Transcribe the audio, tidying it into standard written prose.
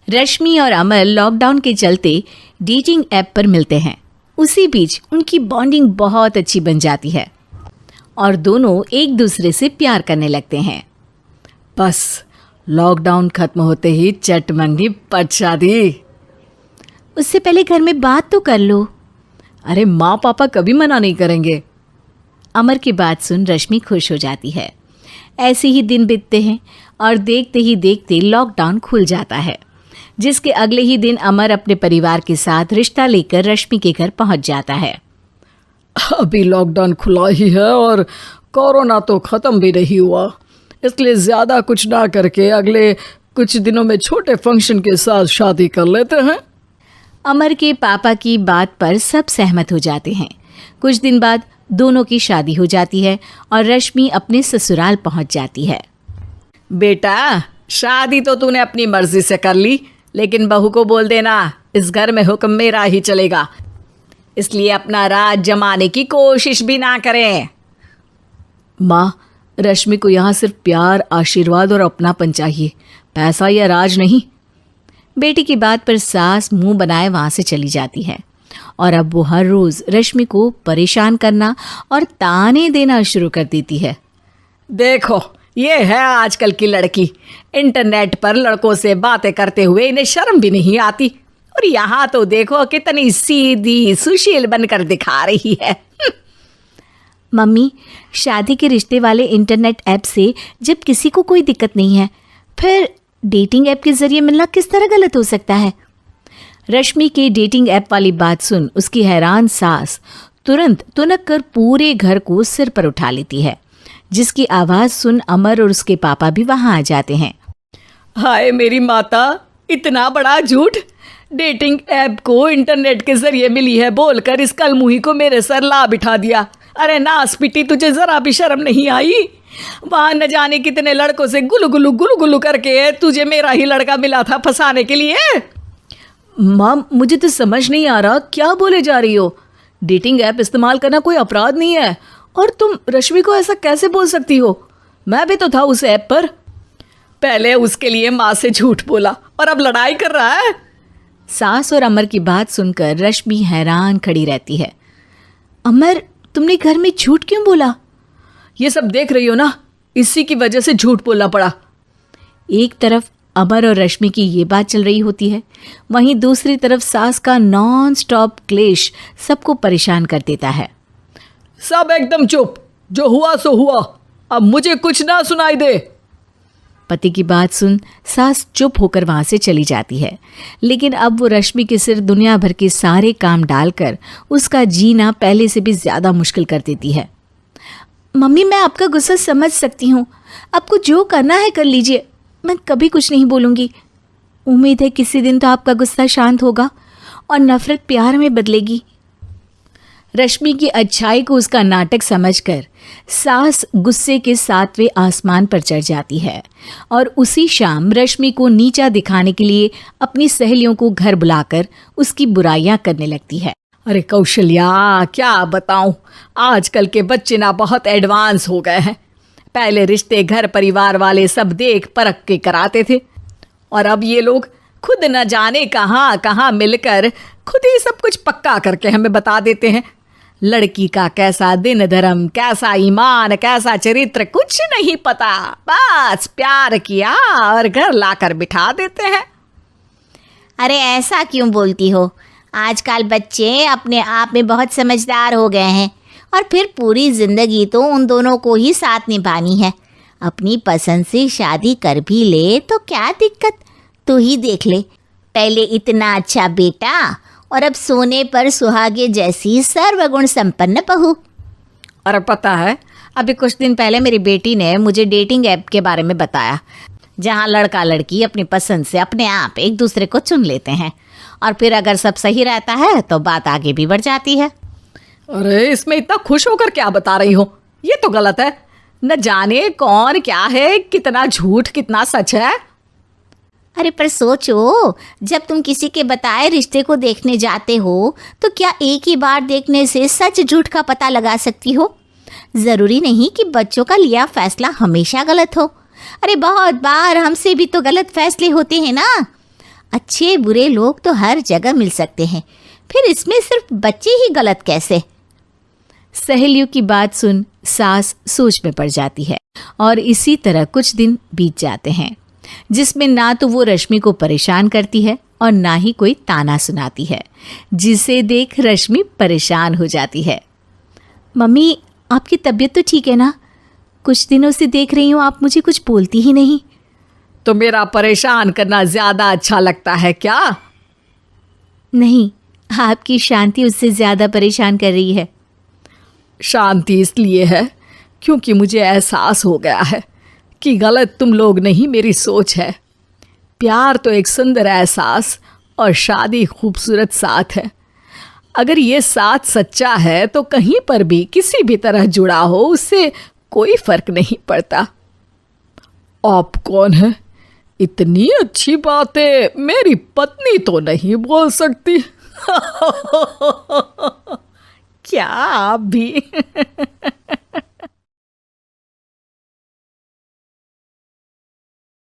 रश्मि और अमर लॉकडाउन के चलते डेटिंग ऐप पर मिलते हैं। उसी बीच उनकी बॉन्डिंग बहुत अच्छी बन जाती है और दोनों एक दूसरे से प्यार करने लगते हैं। बस लॉकडाउन खत्म होते ही चट मंगनी पट शादी। उससे पहले घर में बात तो कर लो। अरे माँ पापा कभी मना नहीं करेंगे। अमर की बात सुन रश्मि खुश हो जाती है। ऐसे ही दिन बीतते हैं और देखते ही देखते लॉकडाउन खुल जाता है, जिसके अगले ही दिन अमर अपने परिवार के साथ रिश्ता लेकर रश्मि के घर पहुंच जाता है। अभी लॉकडाउन खुला ही है और कोरोना तो ख़त्म भी नहीं हुआ, इसलिए ज़्यादा कुछ ना करके अगले कुछ दिनों में छोटे फंक्शन के साथ शादी कर लेते हैं। अमर के पापा की बात पर सब सहमत हो जाते हैं। कुछ दिन बाद दोनों की शादी हो जाती है और रश्मि अपने ससुराल पहुंच जाती है। बेटा, शादी तो तूने अपनी मर्जी से कर ली, लेकिन बहू को बोल देना इस घर में हुक्म मेरा ही चलेगा, इसलिए अपना राज जमाने की कोशिश भी ना करें। माँ, रश्मि को यहाँ सिर्फ प्यार, आशीर्वाद और अपनापन चाहिए, पैसा या राज नहीं। बेटी की बात पर सास मुंह बनाए वहाँ से चली जाती है और अब वो हर रोज़ रश्मि को परेशान करना और ताने देना शुरू कर देती है। देखो, ये है आजकल की लड़की, इंटरनेट पर लड़कों से बातें करते हुए इन्हें शर्म भी नहीं आती, और यहाँ तो देखो कितनी सीधी सुशील बनकर दिखा रही है। मम्मी, शादी के रिश्ते वाले इंटरनेट ऐप से जब किसी को कोई दिक्कत नहीं है, फिर डेटिंग ऐप के जरिए मिलना किस तरह गलत हो सकता है? रश्मि के डेटिंग ऐप वाली बात सुन उसकी हैरान सास तुरंत तुनक कर पूरे घर को सिर पर उठा लेती है, जिसकी आवाज़ सुन अमर और उसके पापा भी वहाँ आ जाते हैं। हाय मेरी माता, इतना बड़ा झूठ! डेटिंग ऐप को इंटरनेट के जरिए मिली है बोलकर इस कलमुही को मेरे सर ला बिठा दिया। अरे नास पिटी, तुझे जरा भी शर्म नहीं आई? वहाँ न जाने कितने लड़कों से गुलू गुलू करके तुझे मेरा ही लड़का मिला था फंसाने के लिए। माँ, मुझे तो समझ नहीं आ रहा क्या बोले जा रही हो। डेटिंग ऐप इस्तेमाल करना कोई अपराध नहीं है, और तुम रश्मि को ऐसा कैसे बोल सकती हो? मैं भी तो था उस ऐप पर। पहले उसके लिए माँ से झूठ बोला और अब लड़ाई कर रहा है। सास और अमर की बात सुनकर रश्मि हैरान खड़ी रहती है। अमर, तुमने घर में झूठ क्यों बोला? ये सब देख रही हो ना, इसी की वजह से झूठ बोलना पड़ा। एक तरफ अमर और रश्मि की ये बात चल रही होती है, वहीं दूसरी तरफ सास का नॉन स्टॉप क्लेश सबको परेशान कर देता है। सब एकदम चुप, जो हुआ सो हुआ, अब मुझे कुछ ना सुनाई दे। पति की बात सुन सास चुप होकर वहां से चली जाती है, लेकिन अब वो रश्मि के सिर दुनिया भर के सारे काम डालकर उसका जीना पहले से भी ज्यादा मुश्किल कर देती है। मम्मी, मैं आपका गुस्सा समझ सकती हूँ, आपको जो करना है कर लीजिए, मैं कभी कुछ नहीं बोलूँगी। उम्मीद है किसी दिन तो आपका गुस्सा शांत होगा और नफरत प्यार में बदलेगी। रश्मि की अच्छाई को उसका नाटक समझकर सास गुस्से के 7वें आसमान पर चढ़ जाती है और उसी शाम रश्मि को नीचा दिखाने के लिए अपनी सहेलियों को घर बुलाकर उसकी बुराइयां करने लगती है। अरे कौशल्या, क्या बताऊं, आजकल के बच्चे ना बहुत एडवांस हो गए हैं। पहले रिश्ते घर परिवार वाले सब देख परख के कराते थे, और अब ये लोग खुद न जाने कहाँ कहाँ मिलकर खुद ही सब कुछ पक्का करके हमें बता देते हैं। लड़की का कैसा दिन धर्म, कैसा ईमान, कैसा चरित्र कुछ नहीं पता, बस प्यार किया और घर लाकर बिठा देते हैं। अरे ऐसा क्यों बोलती हो? आजकल बच्चे अपने आप में बहुत समझदार हो गए हैं, और फिर पूरी ज़िंदगी तो उन दोनों को ही साथ निभानी है। अपनी पसंद से शादी कर भी ले तो क्या दिक्कत? तू ही देख ले, पहले इतना अच्छा बेटा और अब सोने पर सुहागे जैसी सर्वगुण संपन्न बहू। और पता है, अभी कुछ दिन पहले मेरी बेटी ने मुझे डेटिंग ऐप के बारे में बताया, जहाँ लड़का लड़की अपनी पसंद से अपने आप एक दूसरे को चुन लेते हैं, और फिर अगर सब सही रहता है तो बात आगे भी बढ़ जाती है। अरे इसमें इतना खुश होकर क्या बता रही हो? ये तो गलत है। न जाने कौन क्या है, कितना झूठ कितना सच है। अरे पर सोचो, जब तुम किसी के बताए रिश्ते को देखने जाते हो तो क्या एक ही बार देखने से सच झूठ का पता लगा सकती हो? ज़रूरी नहीं कि बच्चों का लिया फैसला हमेशा गलत हो। अरे बहुत बार हमसे भी तो गलत फैसले होते हैं ना। अच्छे बुरे लोग तो हर जगह मिल सकते हैं, फिर इसमें सिर्फ बच्चे ही गलत कैसे? सहेलियों की बात सुन सास सोच में पड़ जाती है और इसी तरह कुछ दिन बीत जाते हैं जिसमें ना तो वो रश्मि को परेशान करती है और ना ही कोई ताना सुनाती है, जिसे देख रश्मि परेशान हो जाती है। मम्मी, आपकी तबीयत तो ठीक है ना? कुछ दिनों से देख रही हूँ आप मुझे कुछ बोलती ही नहीं। तो मेरा परेशान करना ज्यादा अच्छा लगता है क्या? नहीं, आपकी शांति उससे ज्यादा परेशान कर रही है। शांति इसलिए है क्योंकि मुझे एहसास हो गया है कि गलत तुम लोग नहीं, मेरी सोच है। प्यार तो एक सुंदर एहसास और शादी खूबसूरत साथ है। अगर ये साथ सच्चा है तो कहीं पर भी किसी भी तरह जुड़ा हो उससे कोई फर्क नहीं पड़ता। आप कौन है? इतनी अच्छी बातें मेरी पत्नी तो नहीं बोल सकती। क्या आप भी?